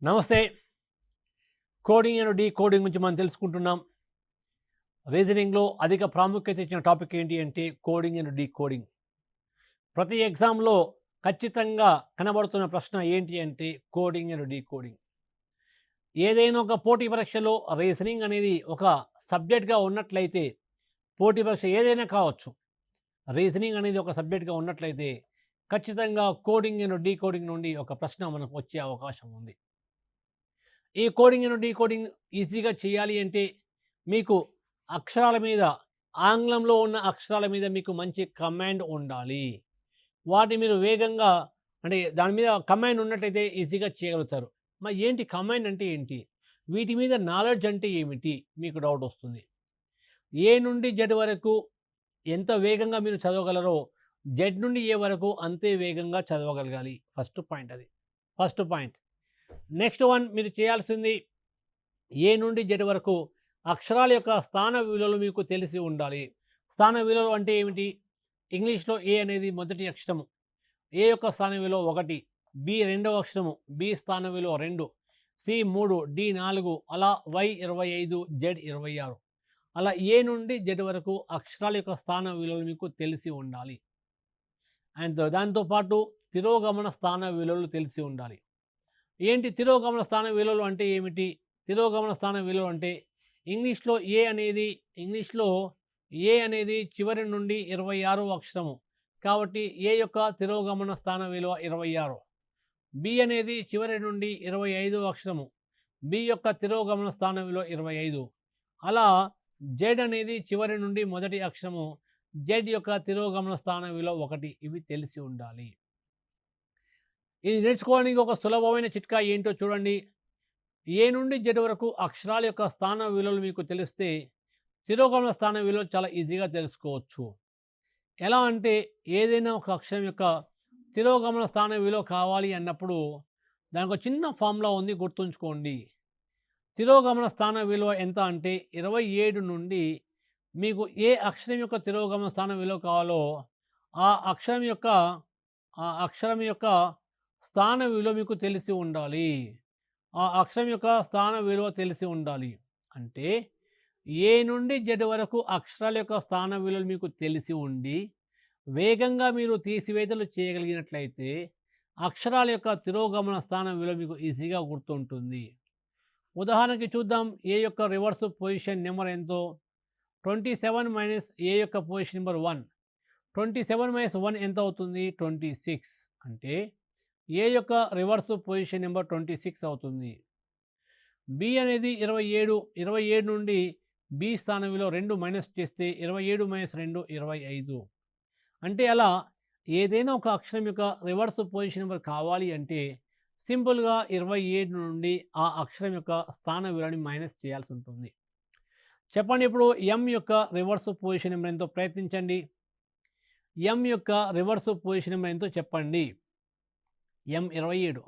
నమస్తే. Coding and decoding గురించి మనం తెలుసుకుంటున్నాం. రీజనింగ్‌లో అధిక ప్రాముఖ్యత ఇచ్చిన టాపిక్ ఏంటి అంటే కోడింగ్ అండ్ డీకోడింగ్. ప్రతి ఎగ్జామ్‌లో ఖచ్చితంగా కనబడుతున్న ప్రశ్న ఏంటి అంటే కోడింగ్ అండ్ డీకోడింగ్. ఏదైనా ఒక పోటీ పరీక్షలో రీజనింగ్ అనేది ఒక సబ్జెక్ట్‌గా ఉన్నట్లయితే, పోటీ పరీక్ష ఏదైనా కావచ్చు. రీజనింగ్ అనేది ఒక సబ్జెక్ట్‌గా ఉన్నట్లయితే ఖచ్చితంగా కోడింగ్ అండ్ డీకోడింగ్ నుండి ఒక ప్రశ్న మనకు వచ్చే అవకాశం ఉంది. ఈ కోడింగ్ అండ్ డీకోడింగ్ ఈజీగా చేయాలి అంటే మీకు అక్షరాల మీద, ఆంగ్లంలో ఉన్న అక్షరాల మీద మీకు మంచి కమాండ్ ఉండాలి. వాటిని మీరు వేగంగా, అంటే దాని మీద కమాండ్ ఉన్నట్టయితే ఈజీగా చేయగలుగుతారు. మరి ఏంటి కమాండ్ అంటే ఏంటి? వీటి మీద నాలెడ్జ్ అంటే ఏమిటి? మీకు డౌట్ వస్తుంది. ఏ నుండి జెడ్ వరకు ఎంత వేగంగా మీరు చదవగలరో, జెడ్ నుండి ఏ వరకు అంతే వేగంగా చదవగలగాలి. ఫస్ట్ పాయింట్ అది. First point. నెక్స్ట్ వన్ మీరు చేయాల్సింది, ఏ నుండి జెడ్ వరకు అక్షరాల యొక్క స్థాన విలువలు మీకు తెలిసి ఉండాలి. స్థాన విలువలు అంటే ఏమిటి? ఇంగ్లీష్‌లో ఏ అనేది మొదటి అక్షరము. ఏ యొక్క స్థాన విలువ 1, బి రెండవ అక్షరము, బి స్థాన విలువ 2, సి 3, డి 4, అలా వై 25, జెడ్ 26. అలా ఏ నుండి జెడ్ వరకు అక్షరాల యొక్క స్థాన విలువలు మీకు తెలిసి ఉండాలి. అండ్ దాంతో పాటు తిరోగమన స్థాన విలువలు తెలిసి ఉండాలి. ఏంటి తిరోగమన స్థాన విలువలు అంటే ఏమిటి? తిరోగమన స్థాన విలువ అంటే ఇంగ్లీష్‌లో ఏ అనేది చివరి నుండి 26వ అక్షరము. కాబట్టి ఏ యొక్క తిరోగమన స్థాన విలువ 26. బి అనేది చివరి నుండి 25వ అక్షరము. బి యొక్క తిరోగమన స్థాన విలువ 25. అలా జెడ్ అనేది చివరి నుండి మొదటి అక్షరము. జెడ్ యొక్క తిరోగమన స్థాన విలువ 1. ఇవి తెలిసి ఉండాలి. ఇది నేర్చుకోవడానికి ఒక సులభమైన చిట్కా ఏంటో చూడండి. ఏ నుండి జెడ్ వరకు అక్షరాల యొక్క స్థాన విలువలు మీకు తెలిస్తే తిరోగమన స్థాన విలువలు చాలా ఈజీగా తెలుసుకోవచ్చు. ఎలా అంటే, ఏదైనా ఒక అక్షరం యొక్క తిరోగమన స్థాన విలువ కావాలి అన్నప్పుడు దానికి ఒక చిన్న ఫార్ములా ఉంది, గుర్తుంచుకోండి. తిరోగమన స్థాన విలువ ఎంత అంటే 27 నుండి మీకు ఏ అక్షరం యొక్క తిరోగమన స్థాన విలువ కావాలో ఆ అక్షరం యొక్క ఆ అక్షరం యొక్క స్థాన విలువ మీకు తెలిసి ఉండాలి. ఆ అక్షరం యొక్క స్థాన విలువ తెలిసి ఉండాలి. అంటే ఏ నుండి జెడ్ వరకు అక్షరాల యొక్క స్థాన విలువలు మీకు తెలిసి ఉండి, వేగంగా మీరు తీసివేతలు చేయగలిగినట్లయితే అక్షరాల యొక్క తిరోగమన స్థాన విలువ మీకు ఈజీగా గుర్తుంటుంది. ఉదాహరణకి చూద్దాం. ఏ యొక్క రివర్స్ పొజిషన్ నెంబర్ ఎంతో? 27 మైనస్ ఏ యొక్క పొజిషన్ నెంబర్ 1. 27 మైనస్ 1 ఎంత అవుతుంది? 26. అంటే ఏ యొక్క రివర్స్ పొజిషన్ నెంబర్ 26 అవుతుంది. బి అనేది 27 నుండి బి స్థానం విలువ 2 మైనస్ చేస్తే 27 మైనస్ 2 25. అంటే అలా ఏదైనా ఒక అక్షరం యొక్క రివర్స్ పొజిషన్ నెంబర్ కావాలి అంటే సింపుల్గా 27 నుండి ఆ అక్షరం యొక్క స్థాన విలువని మైనస్ చేయాల్సి ఉంటుంది. చెప్పండి ఇప్పుడు ఎం యొక్క రివర్స్ పొజిషన్ నెంబర్ ఎంతో ప్రయత్నించండి. ఎం యొక్క రివర్స్ పొజిషన్ నెంబర్ ఎంతో చెప్పండి. ఎం 27.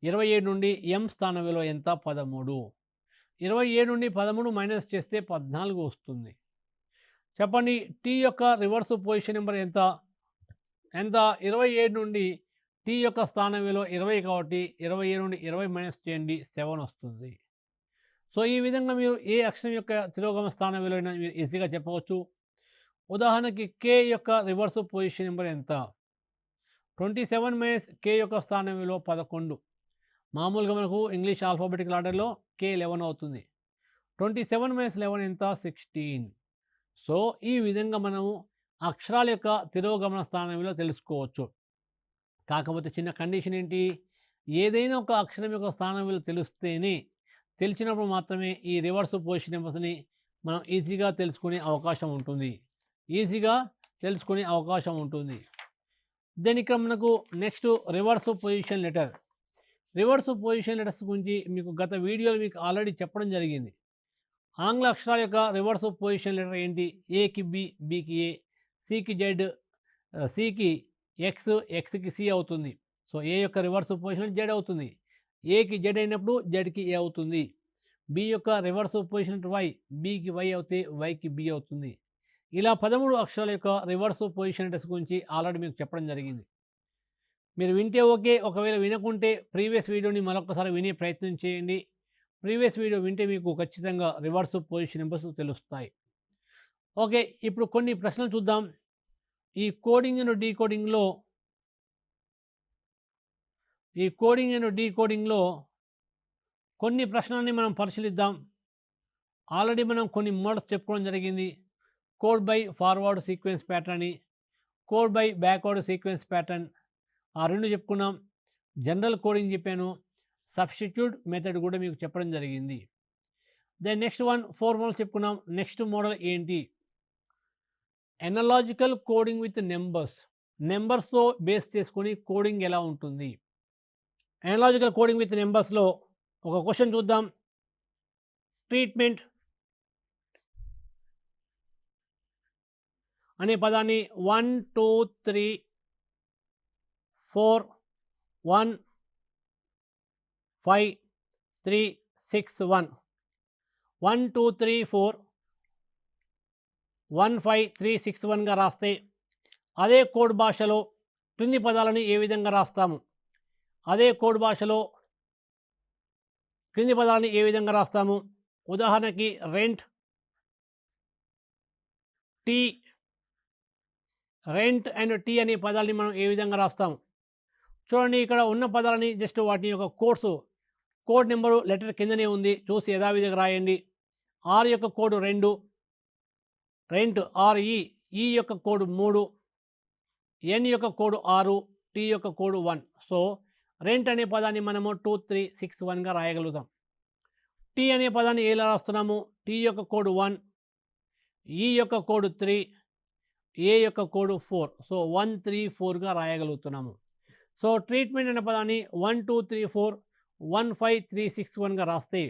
27 నుండి ఎం స్థాన విలువ ఎంత? 13. 27 నుండి 13 మైనస్ చేస్తే 14 వస్తుంది. చెప్పండి టీ యొక్క రివర్స్ పొజిషన్ నెంబర్ ఎంత? 27 నుండి టీ యొక్క స్థాన విలువ 20 కాబట్టి 27 నుండి 20 మైనస్ చేయండి, 7 వస్తుంది. సో ఈ విధంగా మీరు ఏ అక్షరం యొక్క తిరోగమన స్థాన విలువైనా మీరు ఈజీగా చెప్పవచ్చు. ఉదాహరణకి కే యొక్క రివర్స్ పొజిషన్ నెంబర్ ఎంత? 27 మైనస్ కే యొక్క స్థాన విలువ 11. మామూలుగా మనకు ఇంగ్లీష్ ఆల్ఫాబెటికల్ ఆర్డర్లో కే 11 అవుతుంది. 27 మైనస్ 11 ఎంత? 16. సో ఈ విధంగా మనము అక్షరాల యొక్క తిరోగమన స్థాన విలువ తెలుసుకోవచ్చు. కాకపోతే చిన్న కండిషన్ ఏంటి? ఏదైనా ఒక అక్షరం యొక్క స్థానం విలువ తెలిసినప్పుడు మాత్రమే ఈ రివర్స్ పొజిషన్ నెంబర్స్ని మనం ఈజీగా తెలుసుకునే అవకాశం ఉంటుంది. దెన్ ఇక్కడ మనకు next reverse position letter. Reverse position letters గురించి మీకు గత వీడియోలో మీకు ఆల్రెడీ చెప్పడం జరిగింది. ఆంగ్ల అక్షరాల యొక్క రివర్స్ పొజిషన్ లెటర్ ఏంటి? ఏకి బి, బికి ఏ, సికి జెడ్, సికి ఎక్స్, ఎక్స్కి సి అవుతుంది. సో ఏ యొక్క రివర్స్ పొజిషన్ జెడ్ అవుతుంది. ఏకి జెడ్ అయినప్పుడు జెడ్కి ఏ అవుతుంది. బి యొక్క రివర్స్ పొజిషన్ వై, బికి వై అవుతే వైకి బి అవుతుంది. ఇలా 13 అక్షరాల యొక్క రివర్స్ పొజిషన్ లెటర్స్ గురించి ఆల్రెడీ మీకు చెప్పడం జరిగింది. మీరు వింటే ఓకే, ఒకవేళ వినకుంటే ప్రీవియస్ వీడియోని మరొకసారి వినే ప్రయత్నం చేయండి. ప్రీవియస్ వీడియో వింటే మీకు ఖచ్చితంగా రివర్స్ పొజిషన్ నెంబర్స్ తెలుస్తాయి. ఓకే, ఇప్పుడు కొన్ని ప్రశ్నలు చూద్దాం. ఈ కోడింగ్ అండ్ డీకోడింగ్లో కొన్ని ప్రశ్నలని మనం పరిశీలిద్దాం. ఆల్రెడీ మనం కొన్ని మోడల్స్ చెప్పుకోవడం జరిగింది. Code by forward sequence pattern అని, code by backward sequence pattern, ఆ రెండు చెప్పుకున్నాం. జనరల్ కోడింగ్ చెప్పాను, సబ్స్టిట్యూట్ మెథడ్ కూడా మీకు చెప్పడం జరిగింది. దెన్ నెక్స్ట్ 4 మోడల్స్ చెప్పుకున్నాం. నెక్స్ట్ మోడల్ ఏంటి? ఎనలాజికల్ కోడింగ్ విత్ నెంబర్స్తో బేస్ చేసుకొని కోడింగ్ ఎలా ఉంటుంది. ఎనలాజికల్ కోడింగ్ విత్ నెంబర్స్లో ఒక క్వశ్చన్ చూద్దాం. ట్రీట్మెంట్ అనే పదాన్ని 1 2 3 4 1 5 3 6 1 1 2 3 4 1 5 3 6 1గా రాస్తే అదే కోడ్ భాషలో క్రింది పదాలను ఏ విధంగా రాస్తాము? ఉదాహరణకి రెంట్ అండ్ టీ అనే పదాలని మనం ఏ విధంగా రాస్తాము? చూడండి, ఇక్కడ ఉన్న పదాలని జస్ట్ వాటి యొక్క కోడ్ నెంబరు లెటర్ కిందనే ఉంది, చూసి యథావిధిగా రాయండి. ఆర్ యొక్క కోడ్ 2, రెంట్ RE, ఈ యొక్క కోడ్ 3, ఎన్ యొక్క కోడ్ 6, టీ యొక్క కోడ్ 1. సో రెంట్ అనే పదాన్ని మనము 2 3 6 1గా రాయగలుగుతాం. టీ అనే పదాన్ని ఎలా రాస్తున్నాము? టీ యొక్క కోడ్ 1, ఈ యొక్క కోడ్ 3, ఏ యొక్క కోడ్ 4. సో 1 3 4గా రాయగలుగుతున్నాము. సో ట్రీట్మెంట్ అనే పదాన్ని 1 2 3 4 1 5 3 6 1గా రాస్తే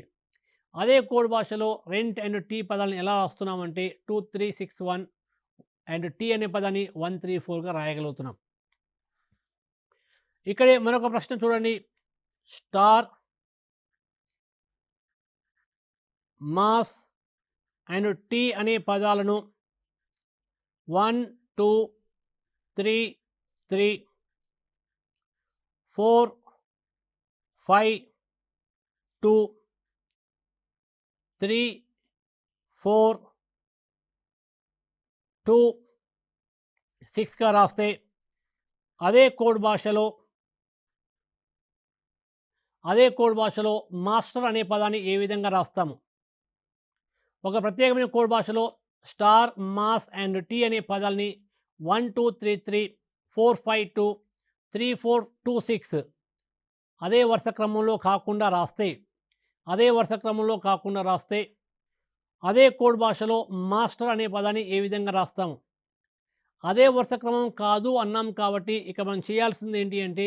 అదే కోడ్ భాషలో రెంట్ అండ్ టీ పదాలను ఎలా రాస్తున్నామంటే 2 3 6 1 అండ్ టీ అనే పదాన్ని 1 3 4గా రాయగలుగుతున్నాం. ఇక్కడే మరొక ప్రశ్న చూడండి. స్టార్, మాస్ అండ్ టీ అనే పదాలను 1 2 3 3 4 5 2 3 4 2 6గా రాస్తే అదే కోడ్ భాషలో మాస్టర్ అనే పదాన్ని ఏ విధంగా రాస్తాము? ఒక ప్రత్యేకమైన కోడ్ భాషలో స్టార్, మాస్ అండ్ టీ అనే పదాలని 1 2 3 3 4 5 2 3 4 2 6 అదే వరుస క్రమంలో కాకుండా రాస్తే అదే కోడ్ భాషలో మాస్టర్ అనే పదాన్ని ఏ విధంగా రాస్తాము? అదే వరుస క్రమం కాదు అన్నాం కాబట్టి ఇక మనం చేయాల్సింది ఏంటి అంటే,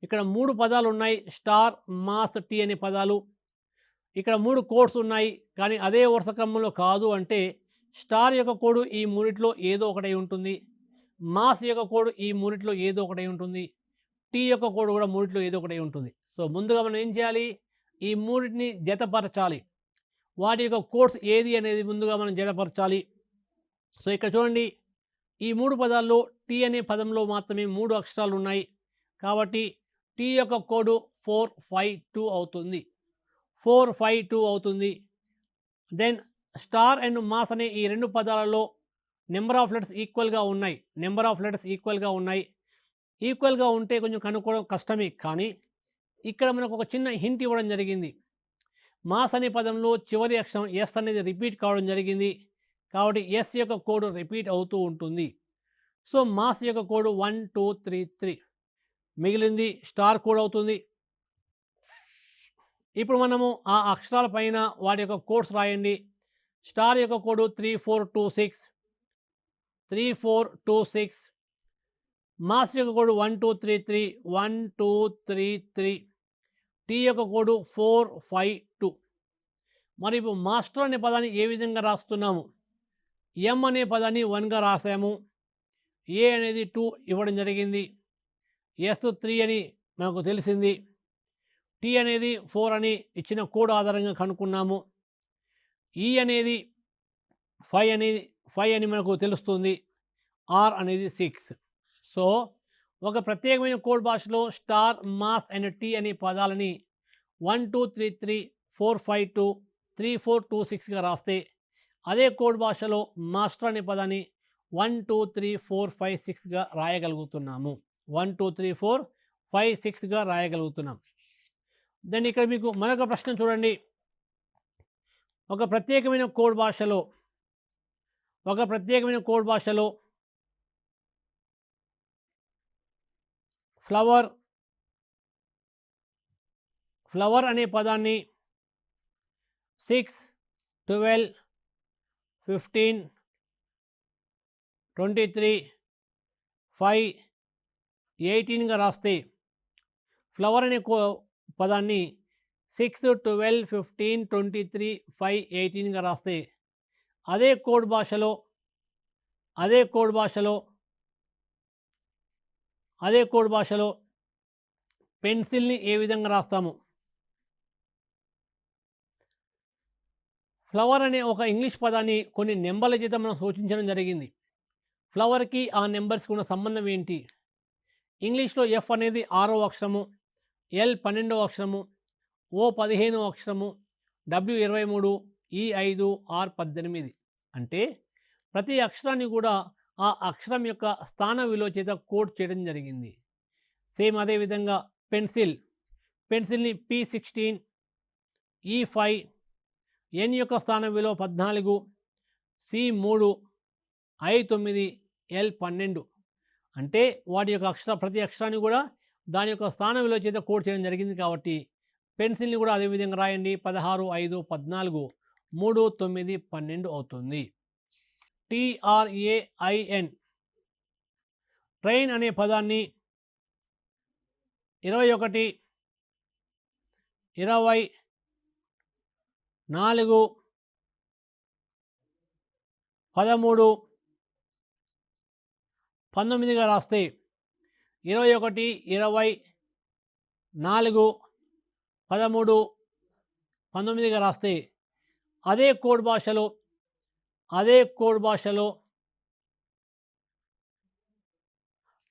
ఇక్కడ 3 పదాలు ఉన్నాయి, స్టార్, మాస్, టీ అనే పదాలు. ఇక్కడ 3 కోడ్స్ ఉన్నాయి, కానీ అదే వరుస క్రమంలో కాదు అంటే స్టార్ యొక్క కోడ్ ఈ మూడిట్లో ఏదో ఒకటి ఉంటుంది, మాస్ యొక్క కోడ్ ఈ మూడిట్లో ఏదో ఒకటి ఉంటుంది, టీ యొక్క కోడ్ కూడా మూడిట్లో ఏదో ఒకటి ఉంటుంది. సో ముందుగా మనం ఏం చేయాలి? ఈ మూడింటిని జతపరచాలి. వాటి యొక్క కోడ్స్ ఏది అనేది ముందుగా మనం జతపరచాలి. సో ఇక్కడ చూడండి, ఈ 3 పదాల్లో టీ అనే పదంలో మాత్రమే 3 అక్షరాలు ఉన్నాయి కాబట్టి టీ యొక్క కోడ్ 452 అవుతుంది. 452 అవుతుంది. దెన్ స్టార్ అండ్ మాస్ అనే ఈ 2 పదాలలో నెంబర్ ఆఫ్ లెటర్స్ ఈక్వల్గా ఉన్నాయి. ఈక్వల్గా ఉంటే కొంచెం కనుక్కోవడం కష్టమే, కానీ ఇక్కడ మనకు ఒక చిన్న హింట్ ఇవ్వడం జరిగింది. మాస్ అనే పదంలో చివరి అక్షరం ఎస్ అనేది రిపీట్ కావడం జరిగింది కాబట్టి ఎస్ యొక్క కోడ్ రిపీట్ అవుతూ ఉంటుంది. సో మాస్ యొక్క కోడ్ 1 2 3 3, మిగిలింది స్టార్ కోడ్ అవుతుంది. ఇప్పుడు మనము ఆ అక్షరాల పైన వాటి యొక్క కోడ్స్ రాయండి. స్టార్ యొక్క కోడ్ 3426, మాస్ యొక్క కోడ్ 1233, టీ యొక్క కోడ్ 452. మరి ఇప్పుడు మాస్టర్ అనే పదాన్ని ఏ విధంగా రాస్తున్నాము? ఎం అనే పదాన్ని 1గా రాసాము, ఏ అనేది 2 ఇవ్వడం జరిగింది, ఎస్ 3 అని మనకు తెలిసింది, టీ అనేది 4 అని ఇచ్చిన కోడ్ ఆధారంగా కనుక్కున్నాము, ఈ అనేది 5 అని మనకు తెలుస్తుంది, ఆర్ అనేది 6. సో ఒక ప్రత్యేకమైన కోడ్ భాషలో స్టార్, మాస్ అండ్ టీ అనే పదాలని 1233, 452, 3426గా రాస్తే అదే కోడ్ భాషలో మాస్టర్ అనే పదాన్ని 123456గా రాయగలుగుతున్నాము. 123456గా రాయగలుగుతున్నాం. దెన్ ఇక్కడ మీకు మరొక ప్రశ్న చూడండి. ఒక ప్రత్యేకమైన కోడ్ భాషలో ఫ్లవర్ అనే పదాన్ని 6, 12, 15, 23, 5, 18గా రాస్తే ఫ్లవర్ అనే పదాన్ని 6, 12, 15, 23, 5, 18గా రాస్తే అదే కోడ్ భాషలో పెన్సిల్ని ఏ విధంగా రాస్తాము? ఫ్లవర్ అనే ఒక ఇంగ్లీష్ పదాన్ని కొన్ని నెంబర్ల చేత మనం సూచించడం జరిగింది. ఫ్లవర్కి ఆ నెంబర్స్కి ఉన్న సంబంధం ఏంటి? ఇంగ్లీష్లో ఎఫ్ అనేది 6వ అక్షరము, ఎల్ 12వ అక్షరము, ఓ 15వ అక్షరము, డబ్ల్యూ 23, ఈ 5, ఆర్ 18. అంటే ప్రతి అక్షరాన్ని కూడా ఆ అక్షరం యొక్క స్థాన విలువ చేత కోడ్ చేయడం జరిగింది. సేమ్ అదేవిధంగా పెన్సిల్ని P16, E5, ఎన్ యొక్క స్థానం విలువ 14, C3, I9, L12. అంటే వాటి యొక్క ప్రతి అక్షరాన్ని కూడా దాని యొక్క స్థాన విలువ చేత కోడ్ చేయడం జరిగింది. కాబట్టి పెన్సిల్ని కూడా అదేవిధంగా రాయండి. 16, 5, 14, 3, 9, 12 అవుతుంది. TRAIN ట్రైన్ అనే పదాన్ని 21, 20, 4, 13, 19గా రాస్తే 21, 20, 4, 13, 19గా రాస్తే అదే కోడ్ భాషలో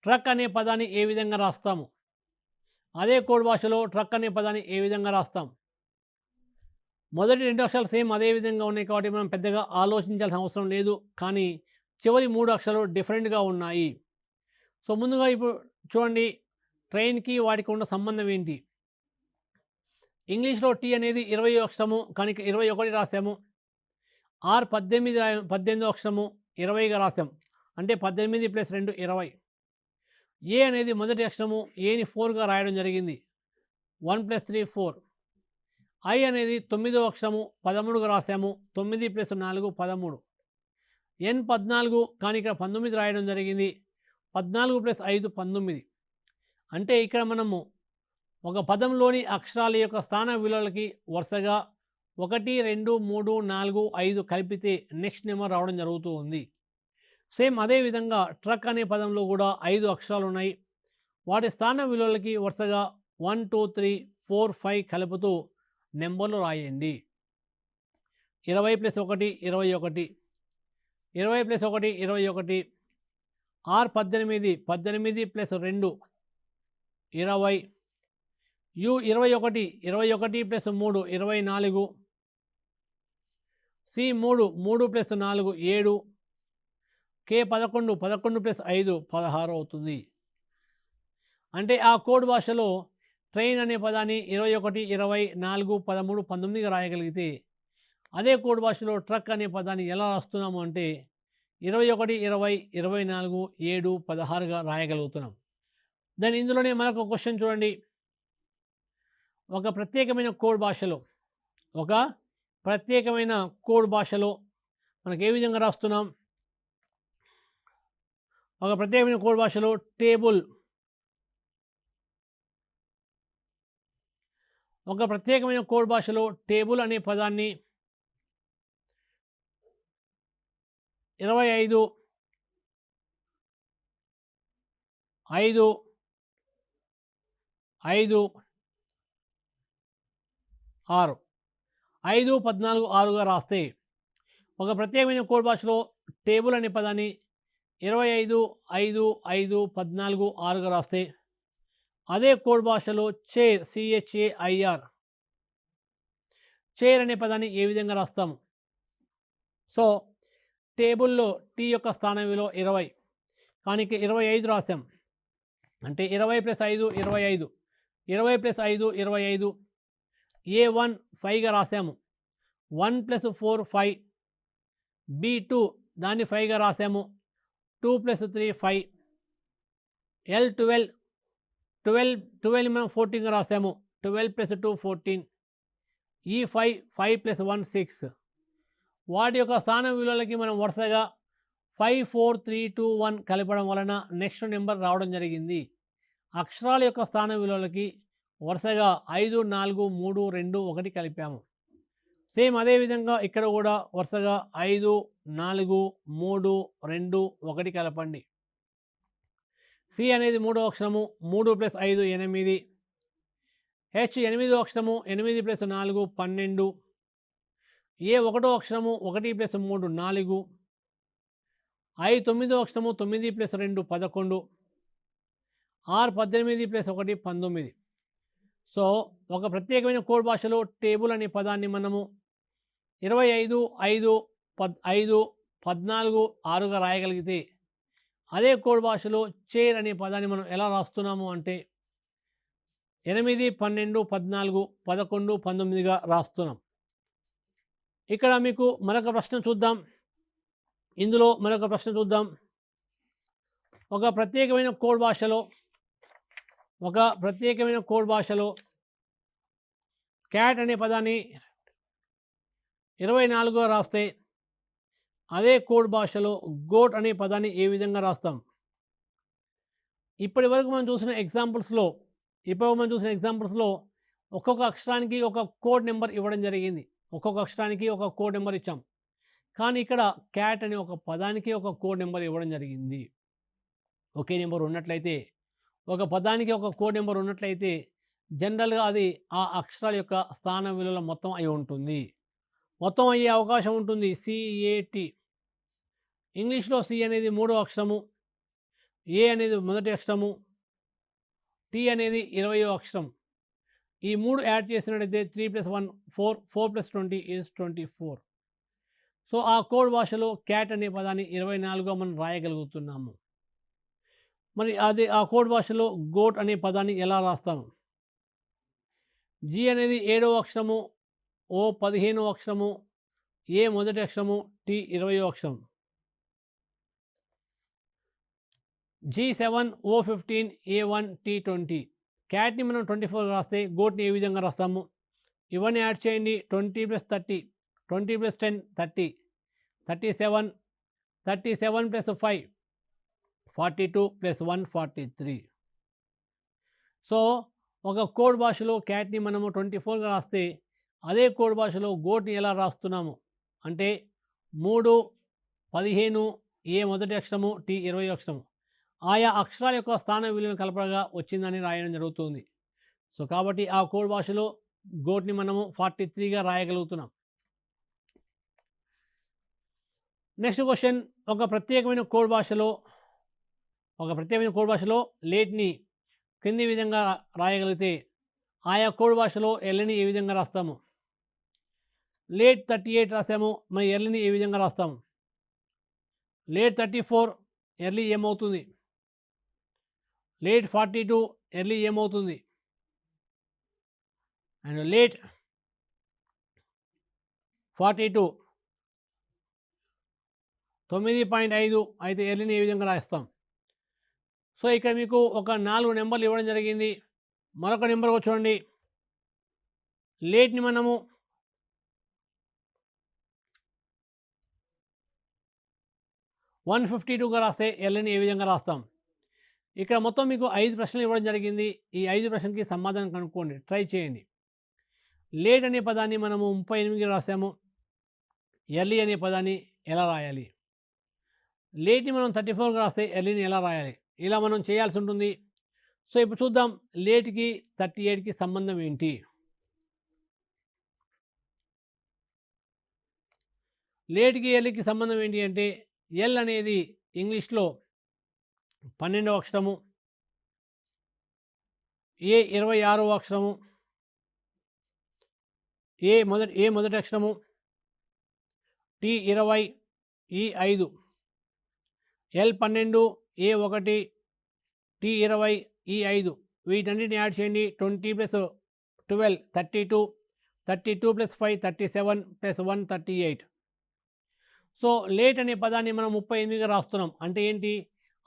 ట్రక్ అనే పదాన్ని ఏ విధంగా రాస్తాము? మొదటి 2 అక్షరాలు సేమ్ అదే విధంగా ఉన్నాయి కాబట్టి మనం పెద్దగా ఆలోచించాల్సిన అవసరం లేదు. కానీ చివరి 3 అక్షరాలు డిఫరెంట్గా ఉన్నాయి. సో ముందుగా ఇప్పుడు చూడండి, ట్రైన్కి వాటికి ఉన్న సంబంధం ఏంటి? ఇంగ్లీష్లో టీ అనేది 20వ అక్షరము కానీ 21 రాసాము. ఆర్ 18వ అక్షరము 20గా రాసాం. అంటే 18 + 2 20. ఏ అనేది మొదటి అక్షరము, ఏని 4గా రాయడం జరిగింది. 1 + 3 4. ఐ అనేది 9వ అక్షరము 13గా రాసాము. 9 + 4 13. ఎన్ 14 కానీ ఇక్కడ 19 రాయడం జరిగింది. 14 + 5 19. అంటే ఇక్కడ మనము ఒక పదంలోని అక్షరాల యొక్క స్థాన విలువలకి వరుసగా 1, 2, 3, 4, 5 కలిపితే నెక్స్ట్ నెంబర్ రావడం జరుగుతూ ఉంది. సేమ్ అదేవిధంగా ట్రక్ అనే పదంలో కూడా 5 అక్షరాలు ఉన్నాయి. వాటి స్థాన విలువలకి వరుసగా 1, 2, 3, 4, 5 కలుపుతూ నెంబర్లు రాయండి. 20 + 1 21, 20 + 1 21, ఆర్ 18 18 + 2 20, యు 21 21 + 3 24, C3 3 + 4 7, K 11 11 + 5 16 అవుతుంది. అంటే ఆ కోడ్ భాషలో ట్రైన్ అనే పదాన్ని 21, 20, 4, 13, 19గా రాయగలిగితే అదే కోడ్ భాషలో ట్రక్ అనే పదాన్ని ఎలా రాస్తున్నాము అంటే 21, 20, 24, 7, 16గా రాయగలుగుతున్నాం. దాని ఇందులోనే మనకు క్వశ్చన్ చూడండి. ఒక ప్రత్యేకమైన కోడ్ భాషలో మనకు ఏ విధంగా రాస్తున్నాం? ఒక ప్రత్యేకమైన కోడ్ భాషలో టేబుల్ అనే పదాన్ని 25, 5, 5, 6 5, 14, 6గా రాస్తే ఒక ప్రత్యేకమైన కోడ్ భాషలో టేబుల్ అనే పదాన్ని 25 5 5 14 6గా రాస్తే అదే కోడ్ భాషలో చైర్ CHAIR చైర్ అనే పదాన్ని ఏ విధంగా రాస్తాము? సో టేబుల్లో టీ యొక్క స్థానం విలువ 20 కానీ 25 రాసాం అంటే 20 + 5 25 20 + 5 25 A1 5గా రాసాము 1 + 4 5 B2 దాన్ని 5గా రాసాము 2 + 3 5 L12 12 మనం 14గా రాసాము 12 + 2 14 E5 5 + 1 6 వాటి యొక్క స్థానం విలువలకి మనం వరుసగా 5 4 3 2 1 కలపడం వలన నెక్స్ట్ నెంబర్ రావడం జరిగింది. అక్షరాల యొక్క స్థానం విలువలకి వరుసగా 5 4 3 2 1 కలిపాము. సేమ్ అదేవిధంగా ఇక్కడ కూడా వరుసగా 5 4 3 2 1 కలపండి. సి అనేది 3వ అక్షరము 3 + 5 8 హెచ్ 8వ అక్షరము 8 + 4 12 ఏ 1వ అక్షరము 1 + 3 4 ఐ 9వ అక్షరము 9 + 2 11 ఆర్ 18 + 1 19. సో ఒక ప్రత్యేకమైన కోడ్ భాషలో టేబుల్ అనే పదాన్ని మనము 25 5 5 14 6గా రాయగలిగితే అదే కోడ్ భాషలో చైర్ అనే పదాన్ని మనం ఎలా రాస్తున్నాము అంటే 8 12 14 11 19గా రాస్తున్నాం. ఇక్కడ మీకు మరొక ప్రశ్న చూద్దాం. ఇందులో మరొక ప్రశ్న చూద్దాం. ఒక ప్రత్యేకమైన కోడ్ భాషలో క్యాట్ అనే పదాన్ని 24గా రాస్తే అదే కోడ్ భాషలో గోట్ అనే పదాన్ని ఏ విధంగా రాస్తాం? ఇప్పటి వరకు మనం చూసిన ఎగ్జాంపుల్స్లో ఒక్కొక్క అక్షరానికి ఒక కోడ్ నెంబర్ ఇవ్వడం జరిగింది. ఒక్కొక్క అక్షరానికి ఒక కోడ్ నెంబర్ ఇచ్చాం. కానీ ఇక్కడ క్యాట్ అనే ఒక పదానికి ఒక కోడ్ నెంబర్ ఇవ్వడం జరిగింది. ఒకే నెంబర్ ఉన్నట్లయితే, ఒక పదానికి ఒక కోడ్ నెంబర్ ఉన్నట్లయితే జనరల్గా అది ఆ అక్షరాల యొక్క స్థాన విలువల మొత్తం అయి ఉంటుంది. మొత్తం అయ్యే అవకాశం ఉంటుంది. CAT ఇంగ్లీష్లో సి అనేది 3వ అక్షరము, ఏ అనేది మొదటి అక్షరము, టీ అనేది 20వ అక్షరం. ఈ 3 యాడ్ చేసినట్లయితే 3 + 1 4 4 + 20 is 24. సో ఆ కోడ్ భాషలో క్యాట్ అనే పదాన్ని 24గా మనం రాయగలుగుతున్నాము. మరి అది ఆ కోడ్ భాషలో గోట్ అనే పదాన్ని ఎలా రాస్తాము? జీ అనేది 7వ అక్షరము, ఓ 15వ అక్షరము, ఏ మొదటి అక్షరము, టీ 20వ అక్షరం. G7 O15 A1 T20 క్యాట్ని మనం 24గా రాస్తే గోట్ని ఏ విధంగా రాస్తాము? ఇవన్నీ యాడ్ చేయండి. 20 + 30 20 + 10 30 37 37 + 5 42 + 1 43. సో ఒక కోడ్ భాషలో క్యాట్ని మనము 24గా రాస్తే అదే కోడ్ భాషలో గోట్ని ఎలా రాస్తున్నాము అంటే 3 15 ఏ మొదటి అక్షరము, టీ 20వ అక్షరము. ఆయా అక్షరాల యొక్క స్థాన విలువను కలపగా వచ్చిందని రాయడం జరుగుతుంది. సో కాబట్టి ఆ కోడ్ భాషలో గోట్ని మనము 43గా రాయగలుగుతున్నాం. నెక్స్ట్ క్వశ్చన్, ఒక ప్రత్యేకమైన కోడ్ భాషలో లేట్ని క్రింది విధంగా రాయగలిగితే ఆయా కోడ్ భాషలో ఎల్ని ఏ విధంగా రాస్తాము? లేట్ 38 రాసాము, మరి ఎర్లీని ఏ విధంగా రాస్తాము? లేట్ 34 ఎర్లీ ఏమవుతుంది? లేట్ 42 ఎర్లీ ఏమవుతుంది? అండ్ లేట్ 42 9.5 అయితే ఎర్లీని ఏ విధంగా రాస్తాం? సో ఇక్కడ మీకు ఒక 4 నెంబర్లు ఇవ్వడం జరిగింది. మరొక నెంబర్ చూడండి. లేట్ని మనము 152గా రాస్తే ఎల్ని ఏ విధంగా రాస్తాం? ఇక్కడ మొత్తం మీకు 5 ప్రశ్నలు ఇవ్వడం జరిగింది. ఈ 5 ప్రశ్నలకి సమాధానం కనుక్కోండి, ట్రై చేయండి. లేట్ అనే పదాన్ని మనము 38గా రాసాము. ఎర్లీ అనే పదాన్ని ఎలా రాయాలి? లేట్ని మనం 34గా రాస్తే ఎర్లీని ఎలా రాయాలి? ఇలా మనం చేయాల్సి ఉంటుంది. సో ఇప్పుడు చూద్దాం లేట్కి 38కి సంబంధం ఏంటి? లేట్కి ఎర్లీకి సంబంధం ఏంటి అంటే ఎల్ అనేది ఇంగ్లీష్లో 12వ అక్షరము, ఏ 26వ అక్షరము, ఏ మొదటి అక్షరము, టీ 20, ఈ 5, ఎల్ 12, ఏ 1, టీ 20, ఈ 5 వీటన్నిటిని యాడ్ చేయండి. 20 + 12 32, 32 + 5 37 + 1 38. సో లేట్ అనే పదాన్ని మనం 38గా రాస్తున్నాం. అంటే ఏంటి,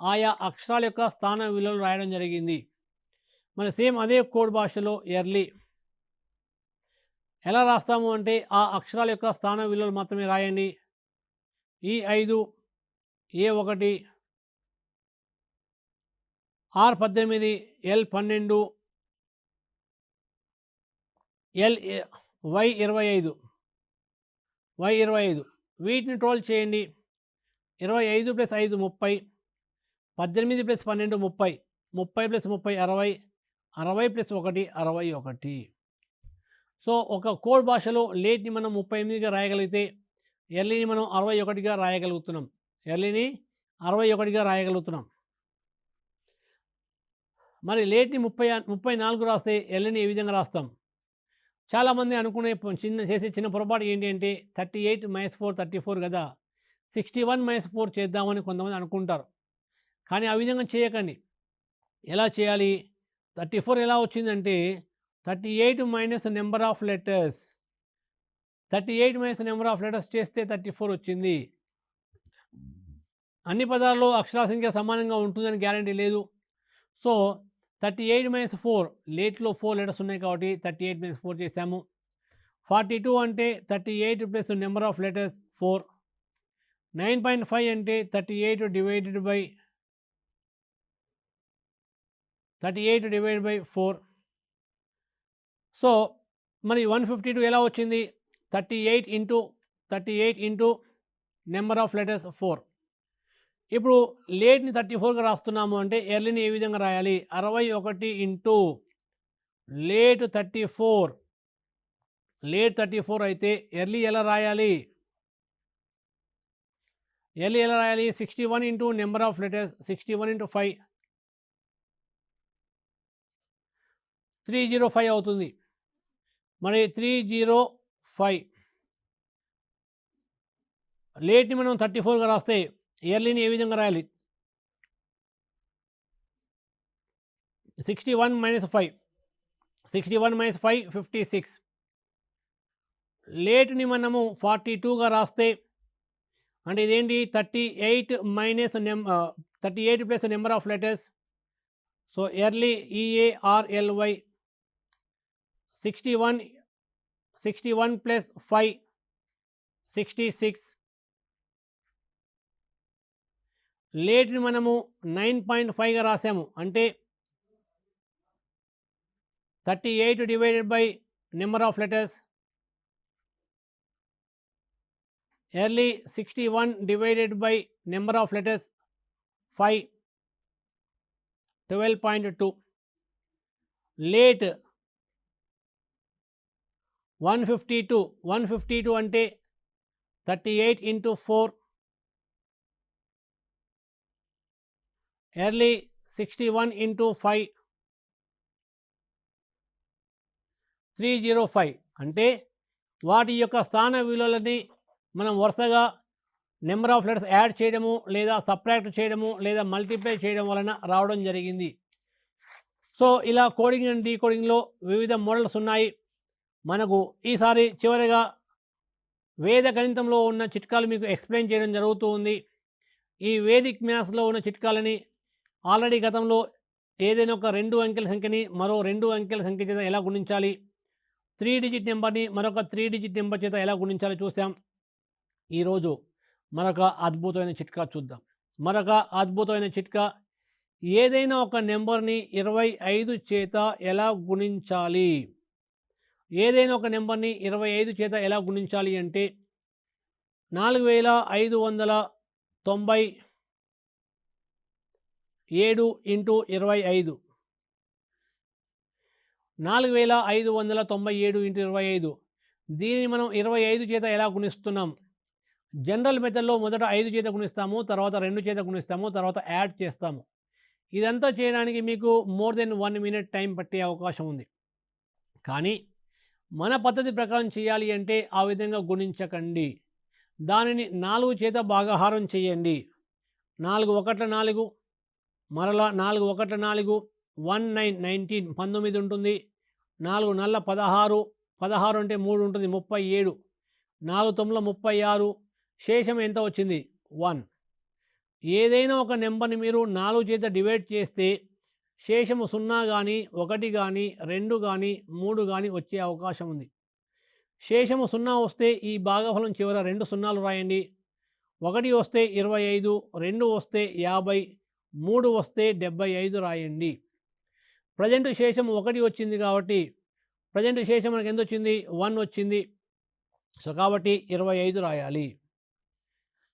ఆయా అక్షరాల యొక్క స్థాన విలువలు రాయడం జరిగింది. మన సేమ్ అదే కోడ్ భాషలో ఎర్లీ ఎలా రాస్తాము అంటే ఆ అక్షరాల యొక్క స్థాన విలువలు మాత్రమే రాయండి. ఈ 5, ఏ 1, ఆర్ 18, ఎల్ 12, వై 25, వీటిని ట్రోల్ చేయండి. 25 + 5 30, 18 + 12 30, 30 + 30 60, 60 + 1 61. సో ఒక కోడ్ భాషలో లేట్ని మనం 38గా రాయగలిగితే ఎర్లీని మనం 61గా రాయగలుగుతున్నాం. మరి లేట్ని 34 రాస్తే ఎర్లీని ఏ విధంగా రాస్తాం? చాలామంది అనుకునే చేసే చిన్న పొరపాటు ఏంటి అంటే 38 - 4 34 కదా, 61 - 4 చేద్దామని కొంతమంది అనుకుంటారు. కానీ ఆ విధంగా చేయకండి. ఎలా చేయాలి? 34 ఎలా వచ్చిందంటే 38 - number of letters, 38 - number of letters చేస్తే 34 వచ్చింది. అన్ని పదాల్లో అక్షరాల సంఖ్య సమానంగా ఉంటుందని గ్యారంటీ లేదు. సో 38 - 4 లేట్లో 4 లెటర్స్ ఉన్నాయి కాబట్టి 38 - 4 చేసాము. 42 అంటే 38 + నెంబర్ ఆఫ్ లెటర్స్ 4. 9.5 అంటే 38 / 4. సో మరి 152 ఎలా వచ్చింది? 38 ఇంటూ నెంబర్ ఆఫ్ లెటర్స్ 4. ఇప్పుడు లేట్ని 34గా రాస్తున్నాము అంటే ఎర్లీని ఏ విధంగా రాయాలి? 61 ఇంటూ లేట్ 34. లేట్ 34 అయితే ఎర్లీ ఎలా రాయాలి? 61 into number of letters 61 into 5 305 అవుతుంది. మరి 305 లేట్ని మనం 34గా రాస్తే ఎర్లీని ఏ విధంగా రాయాలి? 61 - 5 56. లేట్ని మనము 42గా రాస్తే అంటే ఇదేంటి 38 + number of letters. So early EARLY 61 + 5 66. లేట్ని మనము 9.5గా రాసాము అంటే 38 divided by number of letters. Early 61 divided by number of letters 5 12.2. Late 152 అంటే 38 ఇంటూ 4. Early 61 into 5 305. అంటే వాటి యొక్క స్థాన విలువలని మనం వరుసగా నెంబర్ ఆఫ్ లెటర్స్ యాడ్ చేయడము లేదా సబ్ట్రాక్ట్ చేయడము లేదా మల్టిప్లై చేయడం వలన రావడం జరిగింది. సో ఇలా కోడింగ్ అండ్ డీకోడింగ్లో వివిధ మోడల్స్ ఉన్నాయి. మనకు ఈసారి చివరిగా వేద గణితంలో ఉన్న చిట్కాలు మీకు ఎక్స్ప్లెయిన్ చేయడం జరుగుతూ ఉంది. ఈ వేదిక్ మ్యాథ్స్లో ఉన్న చిట్కాలని ఆల్రెడీ గతంలో ఏదైనా ఒక 2 అంకెల సంఖ్యని మరో 2 అంకెల సంఖ్య చేత ఎలా గుణించాలి, 3 డిజిట్ నెంబర్ని మరొక 3 డిజిట్ నెంబర్ చేత ఎలా గుణించాలో చూసాం. ఈరోజు మరొక అద్భుతమైన చిట్కా చూద్దాం. మరొక అద్భుతమైన చిట్కా, ఏదైనా ఒక నెంబర్ని 25 చేత ఎలా గుణించాలి? ఏదైనా ఒక నెంబర్ని 25 చేత ఎలా గుణించాలి అంటే 4597 ఇంటూ 25. 4597 ఇంటూ 25. దీనిని మనం 25 చేత ఎలా గుణిస్తున్నాం? జనరల్ మెథడ్లో మొదట 5 చేత గుణిస్తాము, తర్వాత 2 చేత గుణిస్తాము, తర్వాత యాడ్ చేస్తాము. ఇదంతా చేయడానికి మీకు మోర్ దెన్ 1 మినిట్ టైం పట్టే అవకాశం ఉంది. కానీ మన పద్ధతి ప్రకారం చేయాలి అంటే ఆ విధంగా గుణించకండి. దానిని 4 చేత భాగాహారం చేయండి. 4 ఒకట్ల 4, మరలా 4 ఒకట్ల 4, 1 9 19 19 ఉంటుంది. 4 నల్ల 16, 16 అంటే 3 ఉంటుంది 37, 4 9 36, శేషం ఎంత వచ్చింది 1. ఏదైనా ఒక నెంబర్ని మీరు 4 చేత డివైడ్ చేస్తే శేషము 0 కానీ 1 కానీ 2 కానీ 3 కానీ వచ్చే అవకాశం ఉంది. శేషము 0 వస్తే ఈ భాగఫలం చివర 2 సున్నాలు రాయండి. 1 వస్తే 25, 2 వస్తే 50, 3 వస్తే 75 రాయండి. ప్రజెంట్ శేషం 1 వచ్చింది కాబట్టి ప్రజెంట్ శేషం మనకు ఎంత వచ్చింది 1 వచ్చింది. సో కాబట్టి 25 రాయాలి.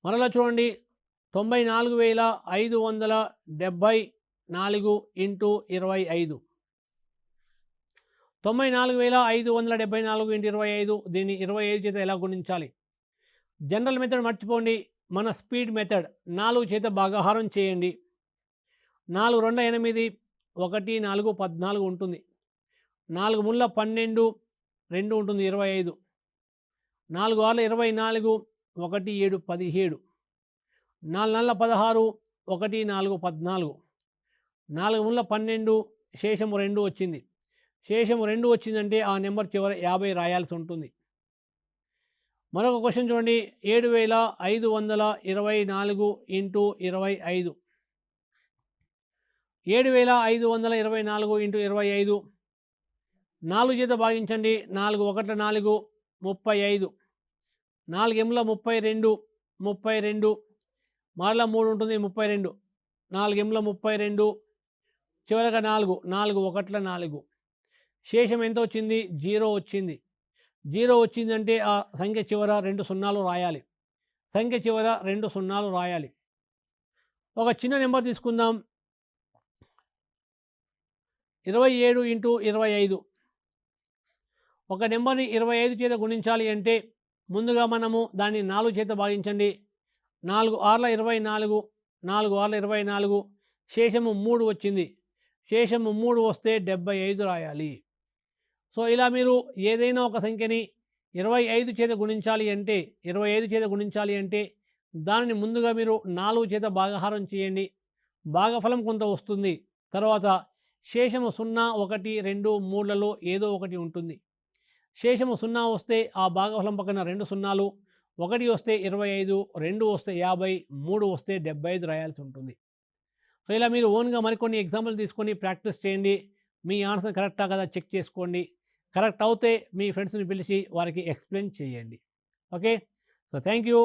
మరలా చూడండి 94,574 ఇంటూ 25. 94,574 ఇంటూ 25 దీన్ని 25 చేత ఎలా గుణించాలి? జనరల్ మెథడ్ మర్చిపోండి, మన స్పీడ్ మెథడ్ 4 చేత భాగాహారం చేయండి. 4 2 8, 1 4 14 ఉంటుంది. 4 3 12, 2 ఉంటుంది 25. 4 6 24, 1 7 17. 4 4 16, 1 4 14. 4 3 12, శేషము 2 వచ్చింది. శేషము 2 వచ్చిందంటే ఆ నెంబర్ చివర 50 రాయాల్సి ఉంటుంది. మరొక క్వశ్చన్ చూడండి 7,524 ఇంటూ 25. 7,524 ఇంటూ 25 4 చేత భాగించండి. 4 ఒకట్ల 4, 35. 4 ఎమ్ల 32, 32, మరలా 3 ఉంటుంది 32. 4 ఎమ్ల 32, చివరగా 4, 4 ఒకట్ల 4. శేషం ఎంత వచ్చింది 0 వచ్చింది. 0 వచ్చిందంటే ఆ సంఖ్య చివర 2 సున్నాలు రాయాలి. సంఖ్య చివర 2 సున్నాలు రాయాలి. ఒక చిన్న నెంబర్ తీసుకుందాం 27 ఇంటూ 25. ఒక నెంబర్ని 25 చేత గుణించాలి అంటే ముందుగా మనము దాన్ని 4 చేత భాగించండి. 4 6 24, 4 6 24, శేషము 3 వచ్చింది. శేషము 3 వస్తే 75 రాయాలి. సో ఇలా మీరు ఏదైనా ఒక సంఖ్యని 25 చేత గుణించాలి అంటే దానిని ముందుగా మీరు 4 చేత భాగాహారం చేయండి. భాగఫలం కొంత వస్తుంది. తర్వాత శేషము 0 1 2 3లలో ఏదో ఒకటి ఉంటుంది. శేషము 0 వస్తే ఆ భాగఫలం పక్కన 2 సున్నాలు, 1 వస్తే 25, 2 వస్తే 50, 3 వస్తే 75 రాయాల్సి ఉంటుంది. సో ఇలా మీరు ఓన్గా మరికొన్ని ఎగ్జాంపుల్ తీసుకొని ప్రాక్టీస్ చేయండి. మీ ఆన్సర్ కరెక్టా కదా చెక్ చేసుకోండి. కరెక్ట్ అవుతే మీ ఫ్రెండ్స్ని పిలిచి వారికి ఎక్స్ప్లెయిన్ చేయండి. Okay, so thank you.